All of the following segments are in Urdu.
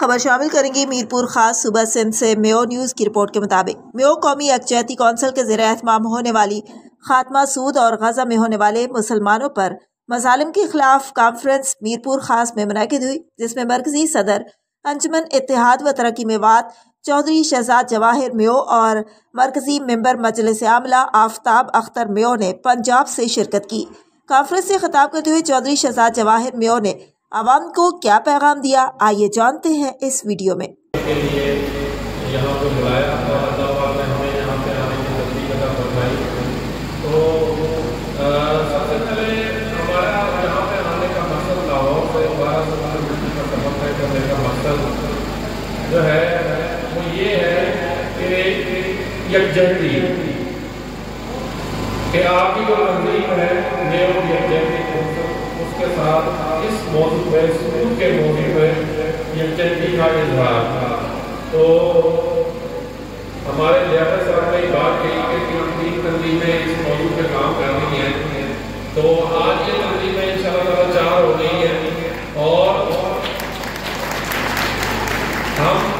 خبر شامل کریں گے میرپور خاص صوبہ سندھ سے میو نیوز کی رپورٹ کے مطابق میو قومی یکجہتی کونسل کے زیر اہتمام ہونے والی خاتمہ سود اور غزہ میں ہونے والے مسلمانوں پر مظالم کے خلاف کانفرنس میرپور خاص میں منعقد ہوئی، جس میں مرکزی صدر انجمن اتحاد و ترقی میوات چودھری شہزاد جواہر میو اور مرکزی ممبر مجلس عاملہ آفتاب اختر میو نے پنجاب سے شرکت کی۔ کانفرنس سے خطاب کرتے ہوئے چودھری شہزاد جواہر میو نے عوام کو کیا پیغام دیا، آئیے جانتے ہیں اس ویڈیو میں۔ کے لیے یہاں پہ بلایا اور اللہ پاک نے ہمیں یہاں پہ آنے کی توفیق عطا فرمائی۔ تو سب سے پہلے ہمارا یہاں پہ آنے کا مقصد لاہور سے 12 سال کا سفر طے کرنے کا مقصد جو ہے وہ یہ ہے کہ یکجہتی کہ آپ کی جو تنظیم ہے میو یکجہتی کونسل، اس کے ساتھ اس موضوع پہ سود کے موضوع پہ یکجہتی کا اظہار تھا۔ تو ہمارے لیاقت صاحب نے بات کہی کہ 3 تنظیمیں اس موضوع پہ کام کر رہی ہیں، تو آج یہ تنظیمیں انشاءاللہ 4 ہو گئی ہیں، اور ہم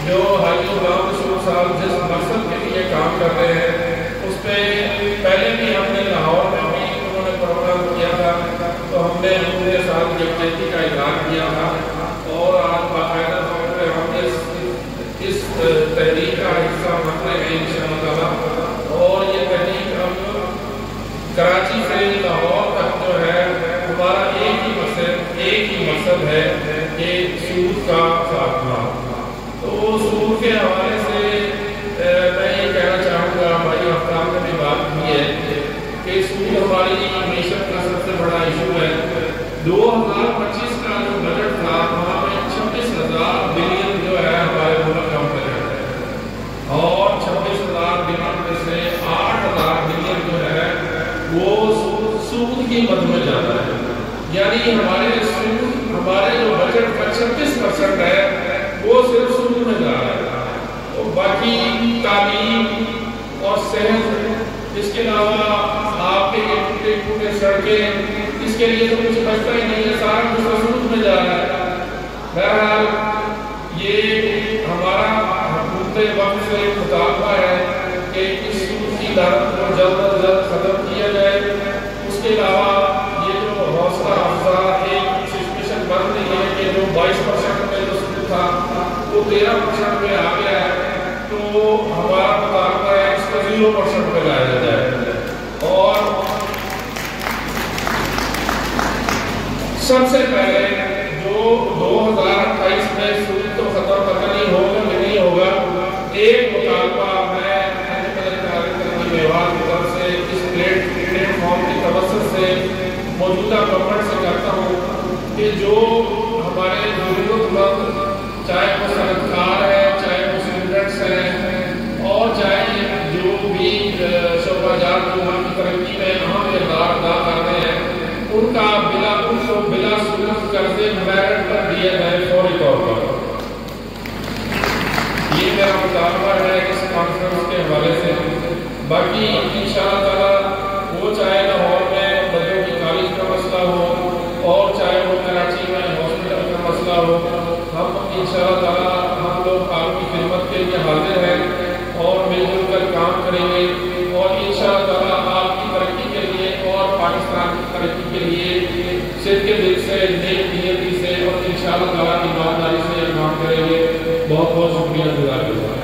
جو حاجی غلام رسول صاحب جس مقصد کے لیے کام کر رہے ہیں اس پہ پہلے بھی ہم نے لاہور میں بھی انہوں نے پروگرام کیا تھا، تو ہم نے ان کے ساتھ یکجہتی کا اعلان کیا تھا، اور آج باقاعدہ طور پہ ہم اس تحریک کا حصہ بن رہے ہیں انشاءاللہ۔ اور یہ تحریک اب کراچی سے لاہور تک جو ہے ہمارا ایک ہی مقصد ہے کہ سود کا خاتمہ۔ تو سود کے حوالے سے میں یہ کہنا چاہوں گا، بھائی آفتاب نے بھی بات کی ہے کہ سود ہماری معیشت کا سب سے بڑا ایشو ہے۔ 2025 کا جو بجٹ تھا وہاں پہ 26,000 بلین جو ہے ہمارے ملک کا بجٹ ہے، اور 26,000 بلین میں سے 8,000 بلین جو ہے وہ سود کی مد میں جاتا ہے، یعنی ہمارے جو بجٹ کا 36% ہے وہ صرف سود میں جا رہا ہے۔ تو باقی تعلیم اور صحت، اس کے علاوہ آپ کے ٹوٹے سڑکیں، اس کے لیے تو کچھ بچتا ہی نہیں ہے، سارا کچھ سود میں جا رہا ہے۔ بہرحال یہ ہمارا حکومت وقت سے مطالبہ ہے کہ اس سود کی لعنت کو جلد از جلد ختم کیا جائے۔ اس کے علاوہ یہ جو حوصلہ افزا ایک سچویشن بن رہی ہے کہ جو 22% میں جو سود تھا وہ 13% میں آ گیا ہے، تو ہمارا مطالبہ ہے اس کو 0% پہ لایا جائے، اور سب سے پہلے جو 2028 میں سود تو ختم پتہ نہیں ہوگا کہ نہیں ہوگا، ایک مطالبہ میں میوات کی طرف سے اس پلیٹ فارم کی توسط سے موجودہ گورنمنٹ سے کرتا ہوں کہ جو ہمارے ضرورت مند، چاہے وہ صنعت کار ہے، چاہے وہ اسٹوڈنٹس ہیں، اور چاہے جو بھی شعبہ جات جو ملک کی ترقی میں اہم کردار ادا کر رہے ہیں، ان کو بلا سود قرضے میرٹ پر دیا جائے فوری طور پر۔ یہ میرا مطالبہ ہے اس کانفرنس کے حوالے سے۔ باقی انشاءاللہ تعالیٰ وہ چاہے لاہور میں بچوں کی کالج کا مسئلہ ہو، اور چاہے وہ کراچی میں ہاسپٹل کا مسئلہ ہو، ہم انشاءاللہ تعالیٰ ہم لوگ آپ کی خدمت کے لیے حاضر ہیں اور مل جل کر کام کریں گے، اور انشاءاللہ تعالیٰ آپ کی ترقی کے لیے اور پاکستان کی ترقی کے لیے صدق دل سے، نیک نیتی سے، اور انشاءاللہ تعالیٰ ایمانداری سے کام کریں گے۔ بہت بہت شکریہ گزار۔